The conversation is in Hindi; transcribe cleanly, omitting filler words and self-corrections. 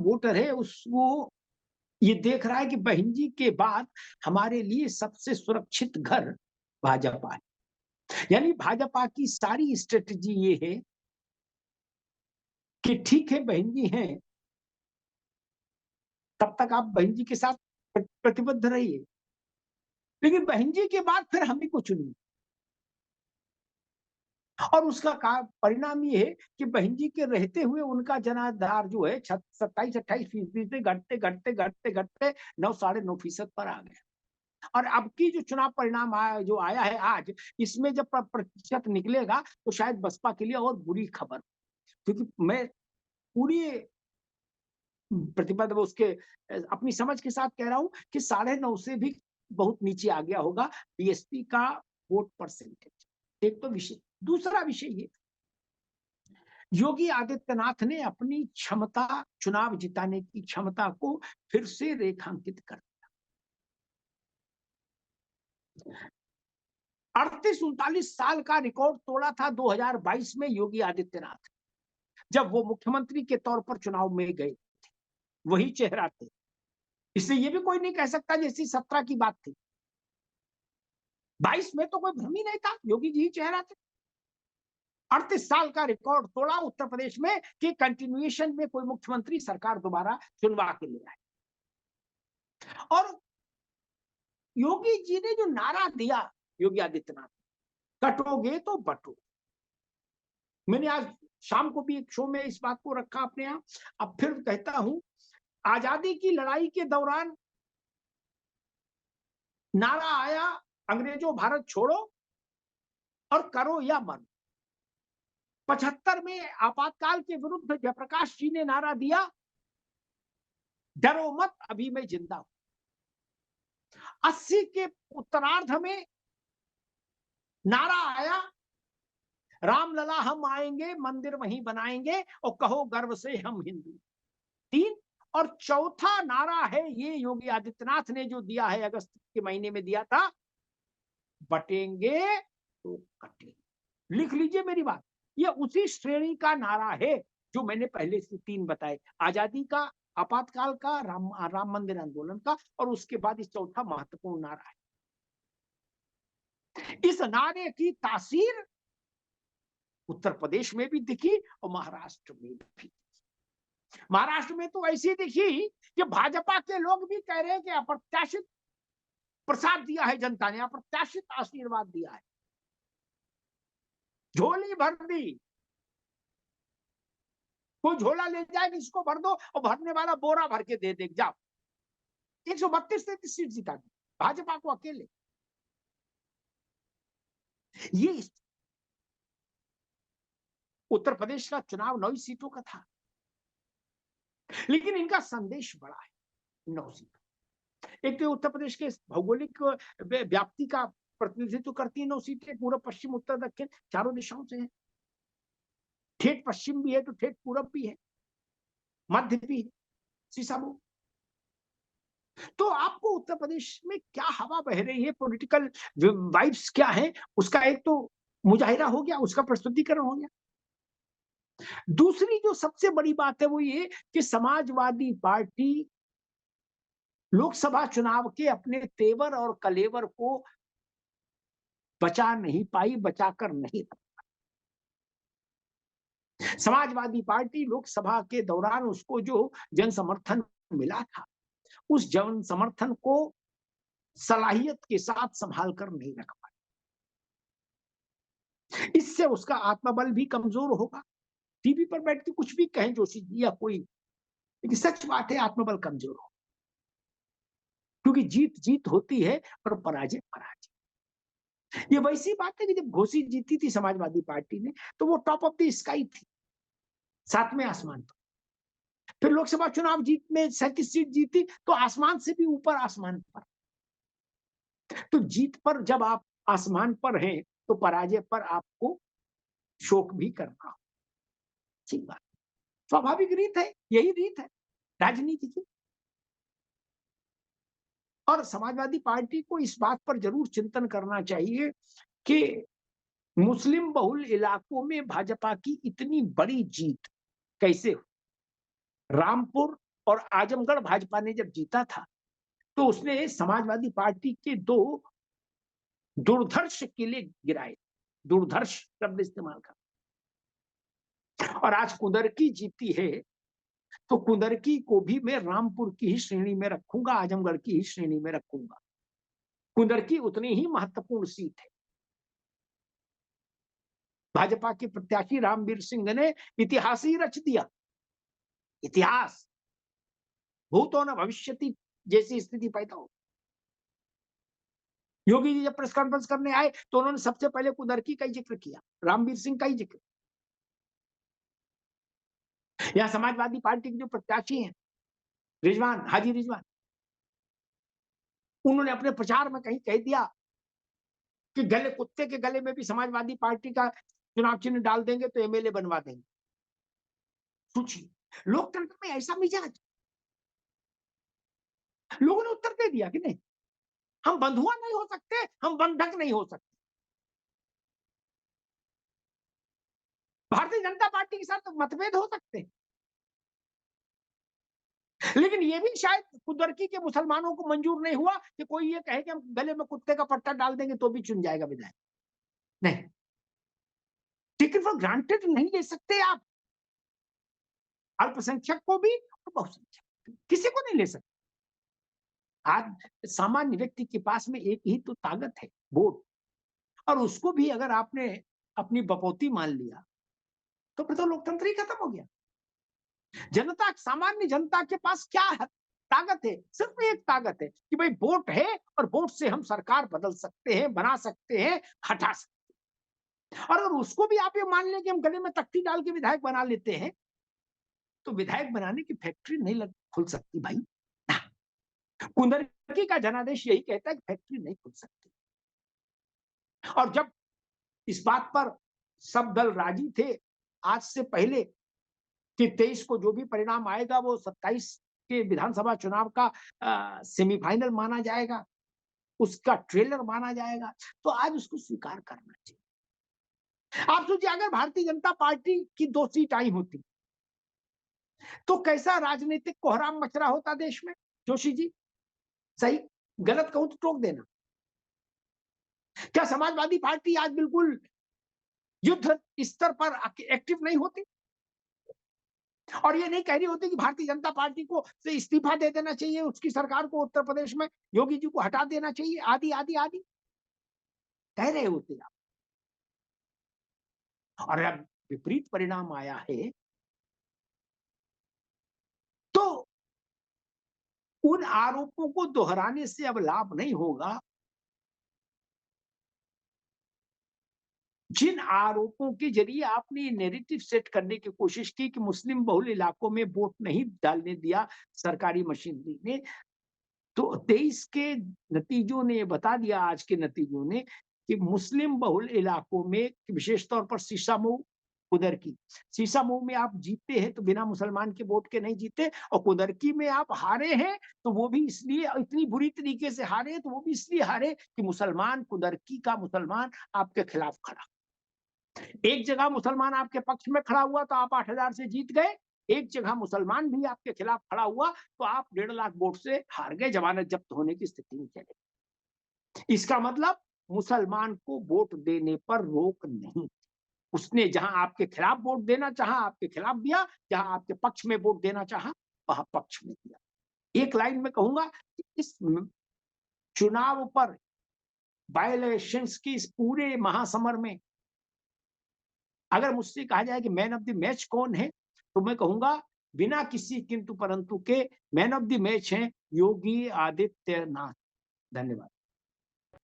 वोटर है वो ये देख रहा है कि बहन जी के बाद हमारे लिए सबसे सुरक्षित घर भाजपा है। यानी भाजपा की सारी स्ट्रेटजी ये है कि ठीक है बहन जी हैं, तब तक आप बहन जी के साथ प्रतिबद्ध रहिए, लेकिन बहन जी के बाद फिर हमें को चुनिए। और उसका परिणाम ये है कि बहन जी के रहते हुए उनका जनाधार जो है 27-28% से घटते घटते घटते घटते 9-9.5% पर आ गया। और अब की जो चुनाव परिणाम जो आया है आज, इसमें जब प्रतिशत निकलेगा तो शायद बसपा के लिए और बुरी खबर, क्योंकि मैं पूरी प्रतिबद्ध उसके अपनी समझ के साथ कह रहा हूं कि 9.5 से भी बहुत नीचे आ गया होगा बीएसपी का वोट परसेंटेज। एक तो विषय, दूसरा विषय ये, योगी आदित्यनाथ ने अपनी क्षमता, चुनाव जिताने की क्षमता को फिर से रेखांकित कर 38-39 साल का रिकॉर्ड तोड़ा था 2022 में योगी आदित्यनाथ, जब वो मुख्यमंत्री के तौर पर चुनाव में गए, वही चेहरा थे। इसलिए ये भी कोई नहीं कह सकता जैसी 17 की बात थी। 22 में तो कोई भ्रम ही नहीं था, योगी जी ही चेहरा थे। 38 साल का रिकॉर्ड तोड़ा उत्तर प्रदेश में कि कंटिन्यूएशन में कोई मुख्यमंत्री सरकार दोबारा चुनवा के ले आए। और योगी जी ने जो नारा दिया, योगी आदित्यनाथ, कटोगे तो बटो। मैंने आज शाम को भी एक शो में इस बात को रखा अपने यहां, अब फिर कहता हूं, आजादी की लड़ाई के दौरान नारा आया, अंग्रेजों भारत छोड़ो और करो या मरो। 75 में आपातकाल के विरुद्ध जयप्रकाश जी ने नारा दिया, डरो मत अभी मैं जिंदा हूं। 80 के उत्तरार्ध में नारा आया, रामलला हम आएंगे, मंदिर वहीं बनाएंगे और कहो गर्व से हम हिंदू। 3 और चौथा नारा है ये योगी आदित्यनाथ ने जो दिया है, अगस्त के महीने में दिया था, बटेंगे तो कटेंगे। लिख लीजिए मेरी बात, ये उसी श्रेणी का नारा है जो मैंने पहले से 3 बताए, आजादी का, आपातकाल का, राम मंदिर आंदोलन का, और उसके बाद इस चौथा महत्वपूर्ण नारा है। इस नारे की तासीर उत्तर प्रदेश में भी दिखी और महाराष्ट्र में भी। महाराष्ट्र में तो ऐसी दिखी कि भाजपा के लोग भी कह रहे हैं कि अप्रत्याशित प्रसाद दिया है जनता ने, अप्रत्याशित आशीर्वाद दिया है, झोली भर दी। कोई झोला ले जाए, इसको भर दो, और भरने वाला बोरा भर के दे दे, जाओ। 132-33 सीट जिता दी भाजपा को अकेले। ये उत्तर प्रदेश का चुनाव 9 सीटों का था, लेकिन इनका संदेश बड़ा है। 9 सीट, एक तो उत्तर प्रदेश के भौगोलिक व्याप्ति का प्रतिनिधित्व करती है 9 सीटें, पूर्व पश्चिम उत्तर दक्षिण चारों दिशाओं से है। ठेठ पश्चिम भी है तो ठेठ पूरब भी है, मध्य भी है, सीसाबू। तो आपको उत्तर प्रदेश में क्या हवा बह रही है, पॉलिटिकल वाइब्स क्या है, उसका एक तो मुजाहिरा हो गया, उसका प्रस्तुतिकरण हो गया। दूसरी जो सबसे बड़ी बात है वो ये कि समाजवादी पार्टी लोकसभा चुनाव के अपने तेवर और कलेवर को बचा नहीं पाई, बचाकर नहीं रखा। समाजवादी पार्टी लोकसभा के दौरान उसको जो जन समर्थन मिला था, उस जन समर्थन को सलाहियत के साथ संभाल कर नहीं रख पाई। इससे उसका आत्मबल भी कमजोर होगा। टीवी पर बैठ के कुछ भी कहें जोशी जी या कोई, लेकिन सच बात है, आत्मबल कमजोर हो, क्योंकि जीत जीत होती है और पराजय पराजय। ये वैसी बात है कि जब घोसी जीती थी समाजवादी पार्टी ने, तो वो टॉप ऑफ द स्काई थी, 7वें आसमान पर। फिर लोकसभा चुनाव जीत में 37 सीट जीती तो आसमान से भी ऊपर आसमान पर। तो जीत पर जब आप आसमान पर हैं तो पराजय पर आपको शोक भी करना हो, ठीक बात, स्वाभाविक रीत है, यही रीत है राजनीति की। और समाजवादी पार्टी को इस बात पर जरूर चिंतन करना चाहिए कि मुस्लिम बहुल इलाकों में भाजपा की इतनी बड़ी जीत कैसे हो। रामपुर और आजमगढ़ भाजपा ने जब जीता था तो उसने समाजवादी पार्टी के 2 दुर्धर्ष किले गिराए, दुर्धर्ष शब्द इस्तेमाल कर। और आज कुंदरकी जीती है तो कुंदरकी को भी मैं रामपुर की ही श्रेणी में रखूंगा, आजमगढ़ की ही श्रेणी में रखूंगा। कुंदरकी उतनी ही महत्वपूर्ण सीट है। भाजपा के प्रत्याशी रामवीर सिंह ने इतिहास ही रच दिया, इतिहास, भूतो न भविष्यति जैसी स्थिति पैदा हो। योगी जी जब प्रेस कॉन्फ्रेंस करने आए तो उन्होंने सबसे पहले कुंदरकी का ही जिक्र किया, रामवीर सिंह का ही जिक्र। यहां समाजवादी पार्टी के जो प्रत्याशी हैं रिजवान, हाजी रिजवान, उन्होंने अपने प्रचार में कहीं कह दिया कि गले कुत्ते के गले में भी समाजवादी पार्टी का चुनाव चिन्ह डाल देंगे तो एमएलए बनवा देंगे। सोचिए, लोकतंत्र में ऐसा मिजाज, लोगों ने उत्तर दे दिया कि नहीं, हम बंधुआ नहीं हो सकते, हम बंधक नहीं हो सकते। भारतीय जनता पार्टी के साथ मतभेद हो सकते हैं, लेकिन ये भी शायद कुंदरकी के मुसलमानों को मंजूर नहीं हुआ कि कोई ये कहे कि हम गले में कुत्ते का पट्टा डाल देंगे तो भी चुन जाएगा विधायक। नहीं, टेकन फॉर ग्रांटेड नहीं ले सकते आप, अल्पसंख्यक को भी और बहुसंख्यक किसी को नहीं ले सकते। आज सामान्य व्यक्ति के पास में एक ही तो ताकत है, वोट, और उसको भी अगर आपने अपनी बपौती मान लिया तो फिर तो लोकतंत्र ही खत्म हो गया। जनता, सामान्य जनता के पास क्या है, ताकत है, सिर्फ एक ताकत है कि भाई वोट है और वोट से हम सरकार बदल सकते हैं, बना सकते हैं, हटा सकते हैं। और अगर उसको भी आप ये मान लें कि हम गले में तख्ती डाल के विधायक बना लेते हैं तो विधायक बनाने की फैक्ट्री नहीं खुल सकती भाई। कुंदरकी का जनादेश यही कहता है कि फैक्ट्री नहीं खुल सकती। और जब इस बात पर सब दल राजी थे आज से पहले कि 23 को जो भी परिणाम आएगा वो 27 के विधानसभा चुनाव का सेमीफाइनल माना जाएगा, उसका ट्रेलर माना जाएगा, तो आज उसको स्वीकार करना चाहिए। आप सोचिए, अगर भारतीय जनता पार्टी की 2 सीट आई होती तो कैसा राजनीतिक कोहराम मच रहा होता देश में। जोशी जी, सही गलत कहूं तो टोक देना, क्या समाजवादी पार्टी आज बिल्कुल युद्ध स्तर पर एक्टिव नहीं होती और ये नहीं कह रही होती कि भारतीय जनता पार्टी को से इस्तीफा दे देना चाहिए, उसकी सरकार को उत्तर प्रदेश में योगी जी को हटा देना चाहिए, आदि आदि आदि कह रहे होते आप। और अब विपरीत परिणाम आया है तो उन आरोपों को दोहराने से अब लाभ नहीं होगा। जिन आरोपों के जरिए आपने नैरेटिव सेट करने की कोशिश की कि मुस्लिम बहुल इलाकों में वोट नहीं डालने दिया सरकारी मशीनरी ने, तो 23 के नतीजों ने बता दिया, आज के नतीजों ने, कि मुस्लिम बहुल इलाकों में विशेष तौर पर सीसामऊ, कुदरकी, सीसामऊ में आप जीते हैं तो बिना मुसलमान के वोट के नहीं जीते, और कुदरकी में आप हारे हैं तो वो भी इसलिए, इतनी बुरी तरीके से हारे हैं तो वो भी इसलिए हारे कि मुसलमान, कुदरकी का मुसलमान आपके खिलाफ खड़ा। एक जगह मुसलमान आपके पक्ष में खड़ा हुआ तो आप 8,000 से जीत गए, एक जगह मुसलमान भी आपके खिलाफ खड़ा हुआ तो आप 1.5 लाख वोट से हार गए, जमानत जब्त होने की स्थिति में चले। इसका मतलब मुसलमान को वोट देने पर रोक नहीं, उसने जहां आपके खिलाफ वोट देना चाहा आपके खिलाफ दिया, जहां आपके पक्ष में वोट देना चाहा वहां पक्ष में दिया। एक लाइन में कहूंगा कि इस चुनाव पर, बाय इलेक्शंस की इस पूरे महासमर में अगर मुझसे कहा जाए कि मैन ऑफ द मैच कौन है, तो मैं कहूंगा बिना किसी किंतु परंतु के मैन ऑफ द मैच हैं योगी आदित्यनाथ। धन्यवाद।